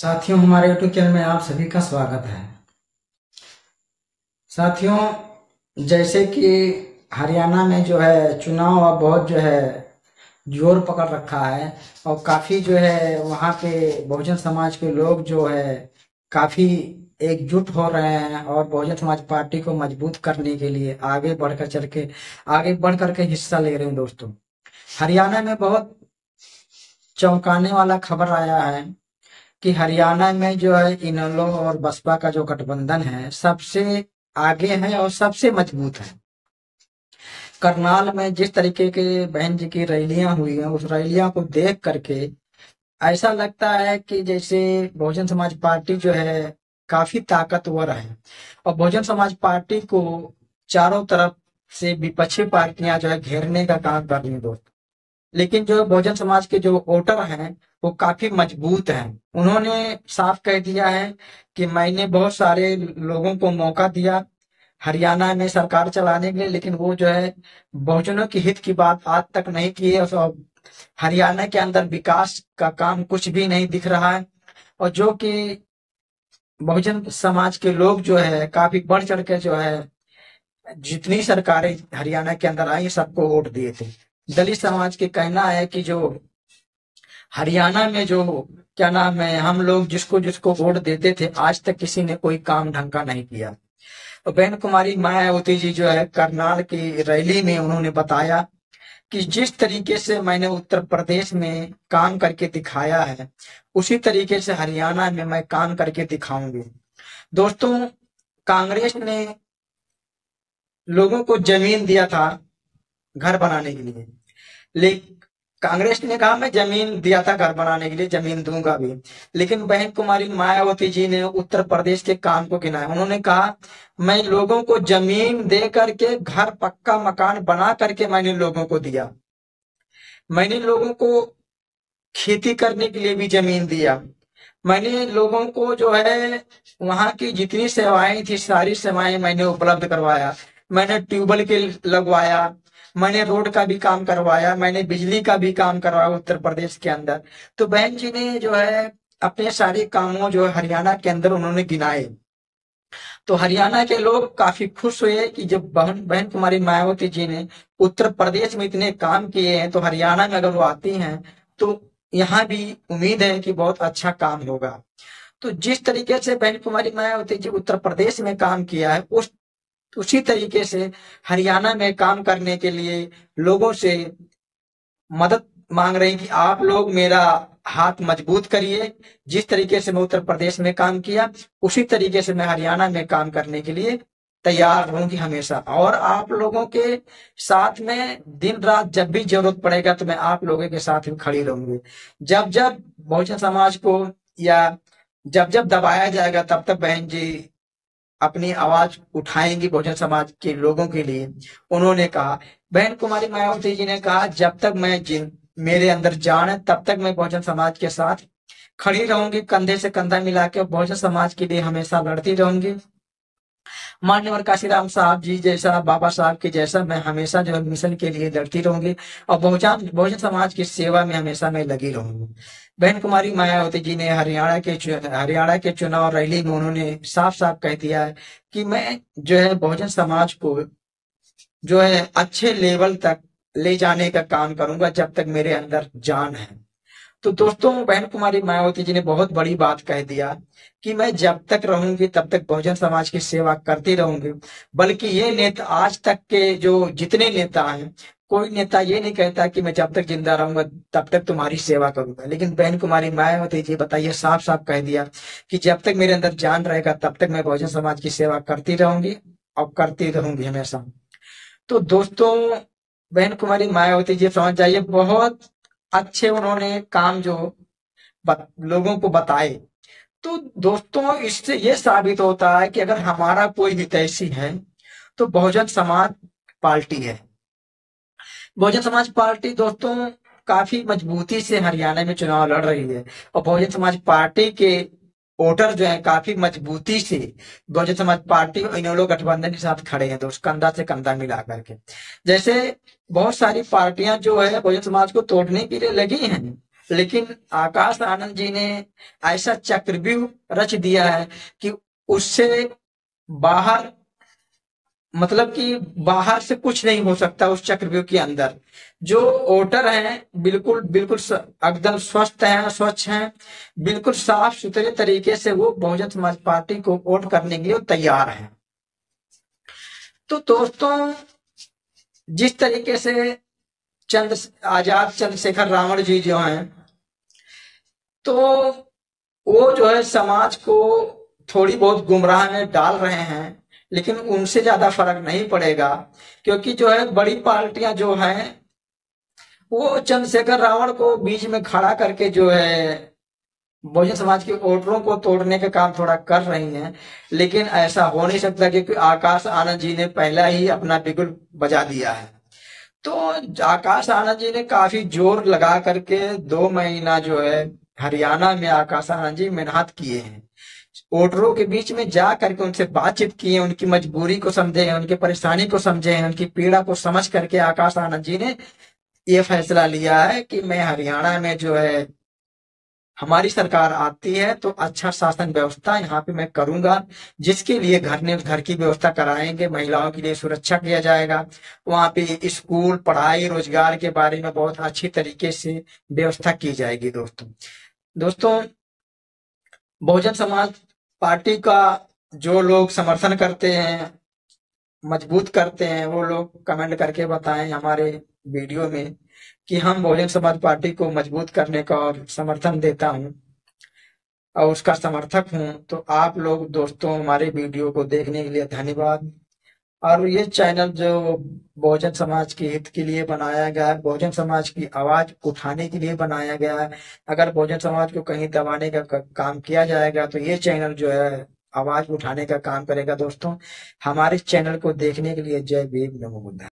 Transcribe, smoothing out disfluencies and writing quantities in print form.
साथियों, हमारे YouTube channel में आप सभी का स्वागत है। साथियों, जैसे कि हरियाणा में जो है चुनाव अब बहुत जो है जोर पकड़ रखा है और काफ़ी जो है वहाँ पे बहुजन समाज के लोग जो है काफ़ी एकजुट हो रहे हैं और बहुजन समाज पार्टी को मजबूत करने के लिए आगे बढ़ करके हिस्सा ले रहे हैं। दोस्तों, हरियाणा में बहुत चौंकाने वाला खबर आया है कि हरियाणा में जो है इनेलो और बसपा का जो गठबंधन है सबसे आगे है और सबसे मजबूत है। करनाल में जिस तरीके के बहन जी की रैलियां हुई हैं, उस रैलियां को देख करके ऐसा लगता है कि जैसे बहुजन समाज पार्टी जो है काफी ताकतवर है और बहुजन समाज पार्टी को चारों तरफ से विपक्षी पार्टियां जो है घेरने का काम कर रही हैं। दोस्त, लेकिन जो बहुजन समाज के जो वोटर हैं वो काफी मजबूत हैं। उन्होंने साफ कह दिया है कि मैंने बहुत सारे लोगों को मौका दिया हरियाणा में सरकार चलाने के लिए, लेकिन वो जो है बहुजनों के हित की बात आज तक नहीं की है और हरियाणा के अंदर विकास का काम कुछ भी नहीं दिख रहा है। और जो कि बहुजन समाज के लोग जो है काफी बढ़ चढ़ के जो है जितनी सरकारें हरियाणा के अंदर आई सबको वोट दिए थे। दलित समाज के कहना है कि जो हरियाणा में जो क्या नाम है हम लोग जिसको जिसको वोट देते थे आज तक किसी ने कोई काम ढंग का नहीं किया। तो बहन कुमारी मायावती जी जो है करनाल की रैली में उन्होंने बताया कि जिस तरीके से मैंने उत्तर प्रदेश में काम करके दिखाया है उसी तरीके से हरियाणा में मैं काम करके दिखाऊंगी। दोस्तों, कांग्रेस ने लोगों को जमीन दिया था घर बनाने के लिए, लेकिन कांग्रेस ने कहा मैं जमीन दिया था घर बनाने के लिए, जमीन दूंगा भी, लेकिन बहन कुमारी मायावती जी ने उत्तर प्रदेश के काम को गिनाया। उन्होंने कहा मैं लोगों को जमीन दे करके घर पक्का मकान बना करके मैंने लोगों को दिया, मैंने लोगों को खेती करने के लिए भी जमीन दिया, मैंने लोगों को जो है वहां की जितनी सेवाएं थी सारी सेवाएं मैंने उपलब्ध करवाया, मैंने ट्यूबवेल के लगवाया, मैंने रोड का भी काम करवाया, मैंने बिजली का भी काम करवाया उत्तर प्रदेश के अंदर। तो बहन जी ने जो है अपने सारे कामों जो है हरियाणा के अंदर उन्होंने गिनाए। तो हरियाणा के लोग काफी खुश हुए कि जब बहन बहन कुमारी मायावती जी ने उत्तर प्रदेश में इतने काम किए हैं तो हरियाणा में अगर वो आती हैं तो यहाँ भी उम्मीद है कि बहुत अच्छा काम होगा। तो जिस तरीके से बहन कुमारी मायावती जी उत्तर प्रदेश में काम किया है उसी तरीके से हरियाणा में काम करने के लिए लोगों से मदद मांग रही कि आप लोग मेरा हाथ मजबूत करिए। जिस तरीके से मैं उत्तर प्रदेश में काम किया उसी तरीके से मैं हरियाणा में काम करने के लिए तैयार रहूंगी हमेशा, और आप लोगों के साथ में दिन रात जब भी जरूरत पड़ेगा तो मैं आप लोगों के साथ में खड़ी रहूंगी। जब जब बहुजन समाज को या जब जब दबाया जाएगा तब तक बहन जी अपनी आवाज उठाएंगी बहुजन समाज के लोगों के लिए। उन्होंने कहा, बहन कुमारी मायावती जी ने कहा जब तक मेरे अंदर जान है तब तक मैं बहुजन समाज के साथ खड़ी रहूंगी, कंधे से कंधा मिला के बहुजन समाज के लिए हमेशा लड़ती रहूंगी। मान्यवर काशीराम साहब जी जैसा, बाबा साहब के जैसा मैं हमेशा जो मिशन के लिए लड़ती रहूंगी और बहुजन बहुजन समाज की सेवा में हमेशा मैं लगी रहूंगी। बहन कुमारी मायावती जी ने हरियाणा के चुनाव रैली में उन्होंने साफ साफ कह दिया है कि मैं जो है बहुजन समाज को जो है अच्छे लेवल तक ले जाने का काम करूंगा जब तक मेरे अंदर जान है। तो दोस्तों, बहन कुमारी मायावती जी ने बहुत बड़ी बात कह दिया कि मैं जब तक रहूंगी तब तक बहुजन समाज की सेवा करती रहूंगी। बल्कि ये नेता आज तक के जो जितने नेता हैं, कोई नेता ये नहीं कहता कि मैं जब तक जिंदा रहूंगा तब तक तुम्हारी सेवा करूंगा, लेकिन बहन कुमारी मायावती जी बताइए साफ साफ कह दिया कि जब तक मेरे अंदर जान रहेगा तब तक मैं बहुजन समाज की सेवा करती रहूंगी और करती रहूंगी हमेशा। तो दोस्तों, बहन कुमारी मायावती जी समझ जाइए बहुत अच्छे उन्होंने काम जो लोगों को बताए। तो दोस्तों, इससे ये साबित होता है कि अगर हमारा कोई हितैषी है तो बहुजन समाज पार्टी है। बहुजन समाज पार्टी दोस्तों काफी मजबूती से हरियाणा में चुनाव लड़ रही है और बहुजन समाज पार्टी के वोटर जो है काफी मजबूती से बहुजन समाज पार्टी और इनेलो गठबंधन के साथ खड़े हैं दोस्त, कंधा से कंधा मिला करके। जैसे बहुत सारी पार्टियां जो है बहुजन समाज को तोड़ने के लिए लगी हैं, लेकिन आकाश आनंद जी ने ऐसा चक्रव्यूह रच दिया है कि उससे बाहर, मतलब कि बाहर से कुछ नहीं हो सकता उस चक्रव्यूह के अंदर। जो वोटर हैं बिल्कुल बिल्कुल एकदम स्वस्थ हैं, स्वच्छ हैं, बिल्कुल साफ सुथरे तरीके से वो बहुजन समाज पार्टी को वोट करने के लिए तैयार हैं। तो दोस्तों, जिस तरीके से आजाद चंद्रशेखर रावण जी जो हैं, तो वो जो है समाज को थोड़ी बहुत गुमराह में डाल रहे हैं, लेकिन उनसे ज्यादा फर्क नहीं पड़ेगा, क्योंकि जो है बड़ी पार्टियां जो हैं वो चंद्रशेखर रावण को बीच में खड़ा करके जो है बहुजन समाज के वोटरों को तोड़ने का काम थोड़ा कर रही हैं। लेकिन ऐसा हो नहीं सकता, क्योंकि आकाश आनंद जी ने पहला ही अपना बिगुल बजा दिया है। तो आकाश आनंद जी ने काफी जोर लगा करके 2 महीना जो है हरियाणा में आकाश आनंद जी मेहनत किए हैं, वोटरों के बीच में जा करके उनसे बातचीत किए, उनकी मजबूरी को समझे, उनकी परेशानी को समझे, उनकी पीड़ा को समझ करके आकाश आनंद जी ने ये फैसला लिया है कि मैं हरियाणा में जो है हमारी सरकार आती है तो अच्छा शासन व्यवस्था यहाँ पे मैं करूंगा, जिसके लिए घर की व्यवस्था कराएंगे, महिलाओं के लिए सुरक्षा किया जाएगा, वहाँ पे स्कूल, पढ़ाई, रोजगार के बारे में बहुत अच्छी तरीके से व्यवस्था की जाएगी। दोस्तों, बहुजन समाज पार्टी का जो लोग समर्थन करते हैं, मजबूत करते हैं, वो लोग कमेंट करके बताएं हमारे वीडियो में कि हम बहुजन समाज पार्टी को मजबूत करने का और समर्थन देता हूं और उसका समर्थक हूं। तो आप लोग दोस्तों, हमारे वीडियो को देखने के लिए धन्यवाद। और ये चैनल जो बहुजन समाज के हित के लिए बनाया गया है, बहुजन समाज की आवाज उठाने के लिए बनाया गया है। अगर बहुजन समाज को कहीं दबाने का काम किया जाएगा तो ये चैनल जो है आवाज उठाने का काम करेगा। दोस्तों, हमारे चैनल को देखने के लिए जय भीम, नमो बुद्धाय।